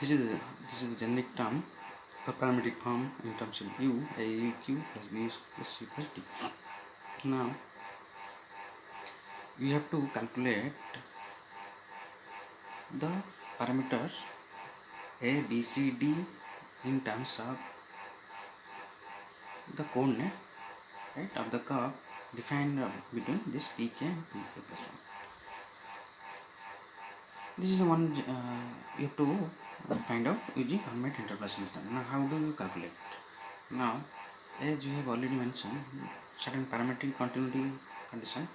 this is the generic term, the parametric form in terms of u, a u q plus b u plus c plus d. Now we have to calculate the parameters a, b, c, d in terms of the coordinate, right, of the curve defined between this pk and pk plus 1. This is one you have to find out using Hermite interpolation method. Now how do you calculate? Now as you have already mentioned, certain parametric continuity condition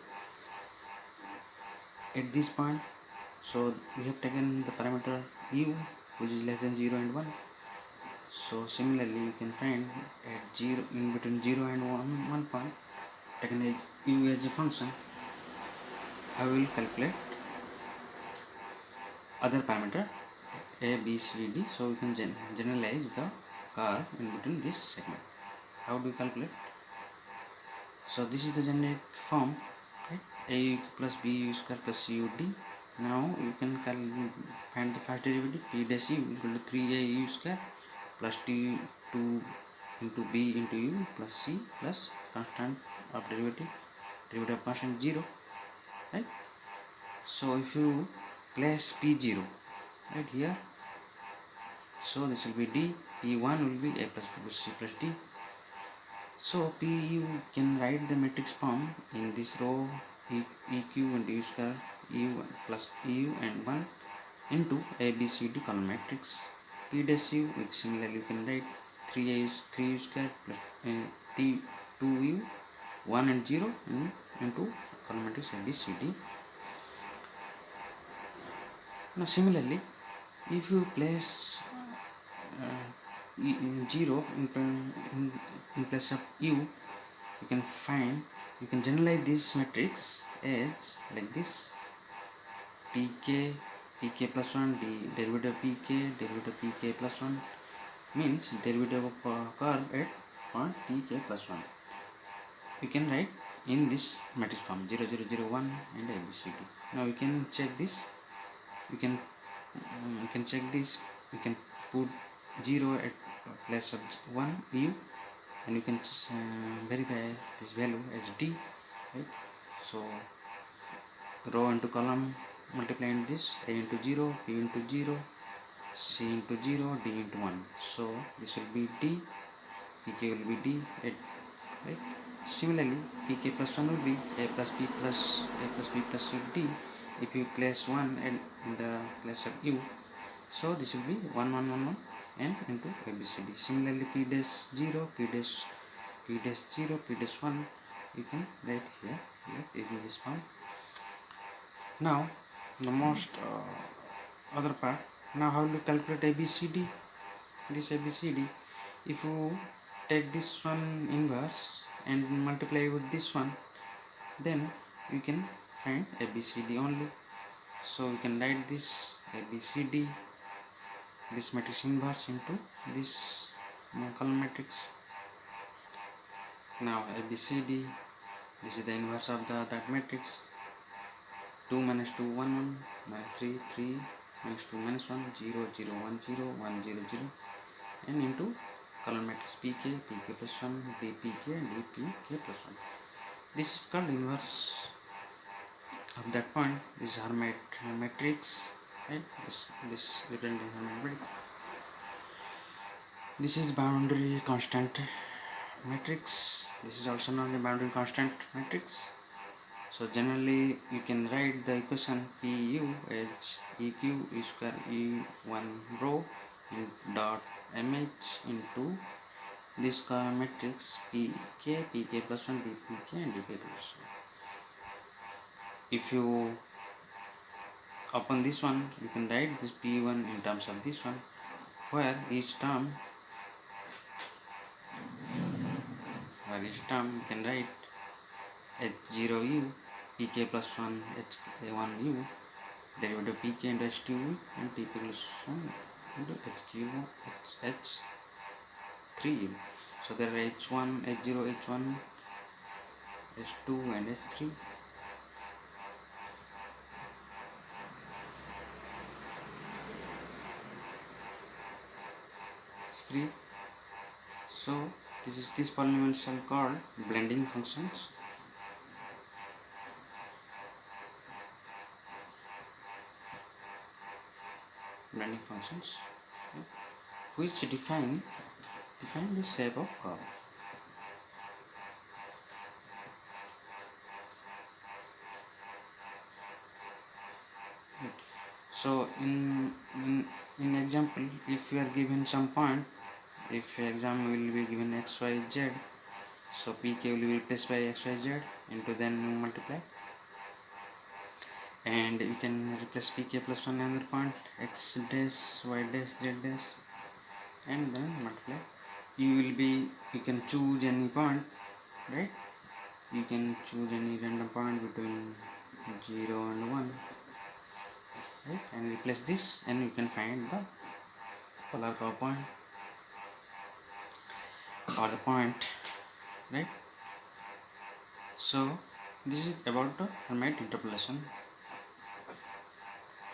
at this point, so we have taken the parameter u which is less than 0 and 1. So similarly you can find at 0 in between 0 and 1 point, taken as u as a function. I will calculate other parameter a, b, c, d. So we can generalize the curve in between this segment. How do you calculate? So this is the generic form, right? A plus b u square plus c u d. Now you can find the first derivative, p dash u equal to 3a u square plus t2 into b into u plus c plus constant of derivative of constant 0, right? So if you place p0 right here, so this will be d, p1 will be a plus b plus c plus d. So p you can write the matrix form in this row eq and u square u plus eu and 1 into a b c d column matrix. P dash u, which similarly you can write 3u square plus t2u 1 and 0 into column matrix a b c d. Now similarly, if you place 0 in place of u, you can generalize this matrix as like this: pk plus 1 derivative pk plus 1 means derivative of curve at point pk plus 1. You can write in this matrix form 0 0 0 1 and abcd. Now you can check this. You can check this. You can put 0 at place of 1 u, and you can verify this value as d, right? So row into column multiplying this: a into 0, p into 0, c into 0, d into 1. So this will be d, pk will be d, right? Similarly pk plus 1 will be a plus b plus c d. If you place 1 in the place of u, so this will be 1 1 1 1 and into abcd. Similarly p dash 0, p dash 0, p dash 1, you can write here in this form. Now the most other part. Now how to calculate abcd? This abcd, if you take this one inverse and multiply with this one, then you can find abcd only. So you can write this abcd, this matrix inverse into this column matrix. Now abcd, this is the inverse of that matrix: 2 minus 2 1 1 minus 3 3 minus 2 minus 1 0 0 1 0 1 0 0, and into column matrix pk plus 1 dpk and dpk plus 1. This is called inverse of that point. This is Hermite matrix, right? This written in Hermite matrix. This is boundary constant matrix. This is also known as boundary constant matrix. So generally you can write the equation pu as eq e square e1 row dot mh into this matrix pk plus 1 dpk and dp plus 1. If you open this one, you can write this p1 in terms of this one, where each term you can write h0u pk plus 1 h1u derivative pk and h2u and tp plus 1 into h3u. So there are h1, h0, h1, h2 and h3. x3. So this is this polynomial called blending functions. Blending functions, okay, which define the shape of curve. Right. So in example, if you are given some point, if exam will be given x, y, z, so pk will be replaced by x, y, z into then multiply, and you can replace pk plus one another point x dash, y dash, z dash, and then multiply. You can choose any point, right? You can choose any random point between 0 and 1, right, and replace this, and you can find the polar curve point or the point, right? So this is about the Hermite interpolation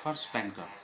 for spline curve.